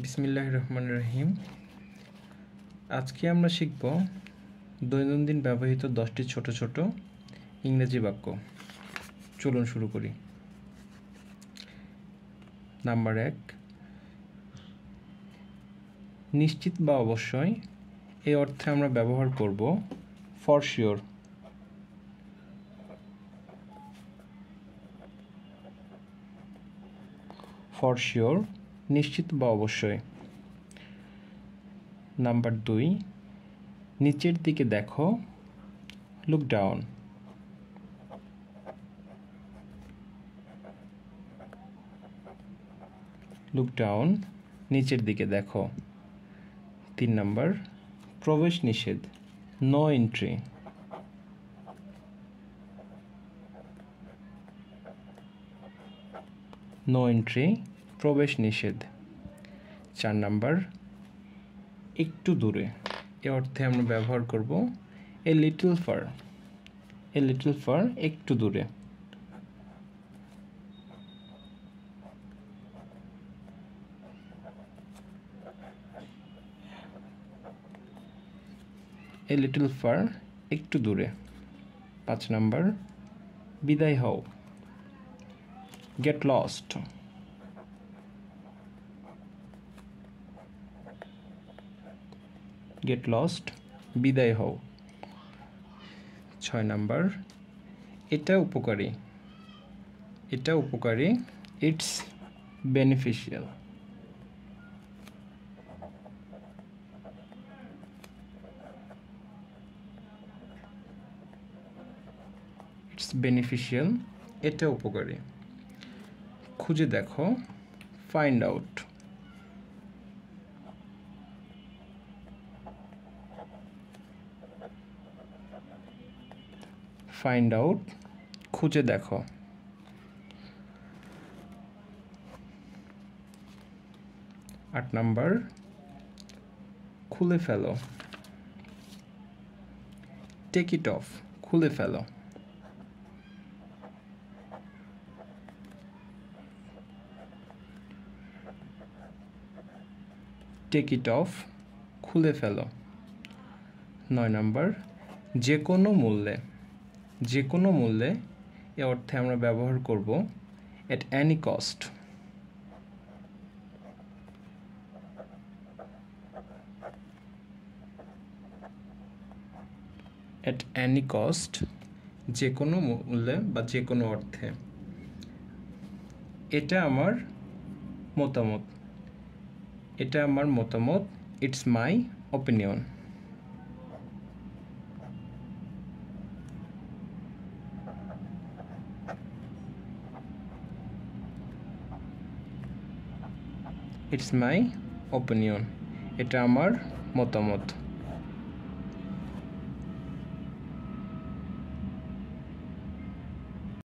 বিসমিল্লাহির রহমানির রহিম। আজকে আমরা শিখব দৈনন্দিন ব্যবহৃত 10টি ছোট ছোট ইংরেজি বাক্য। চলুন শুরু করি। নাম্বার 1, নিশ্চিত বা অবশ্যই। এই অর্থে আমরা ব্যবহার করব ফর শিওর। ফর শিওর, নিশ্চিত বা অবশ্যই। নাম্বার 2, নিচের দিকে দেখো, লুক ডাউন। লুক ডাউন, নিচের দিকে দেখো। 3 নাম্বার, প্রবেশ নিষেধ, নো এন্ট্রি। নো এন্ট্রি, প্রবেশ নিষেধ। 4 নাম্বার, একটু দূরে। এ অর্থে আমরা ব্যবহার করব a little far. A little far, একটু দূরে। এ লিটল ফার, একটু দূরে। 5 নাম্বার, বিদায় হও, গেট লস্ট। গেট লস্ট, বিদায় হও। 6 নাম্বার, এটা উপকারী। এটা উপকারী, ইটস বেনিফিশিয়াল। ইটস বেনিফিশিয়াল, এটা উপকারী। খুঁজে দেখো, ফাইন্ড আউট। ফাইন্ড আউট, খুঁজে দেখো। 8 নাম্বার, খুলে ফেলো, টেক ইট অফ, খুলে ফেলো। টেক ইট অফ, খুলে ফেলো। 9 নাম্বার, যে কোনো মূল্যে। যে কোনো মূল্যে, এ অর্থে আমরা ব্যবহার করব at any cost. At any cost, যে কোনো মূল্যে বা যে কোনো অর্থে। এটা আমার মতামত। এটা আমার মতামত, it's my opinion. It's my opinion, এটা আমার মতামত।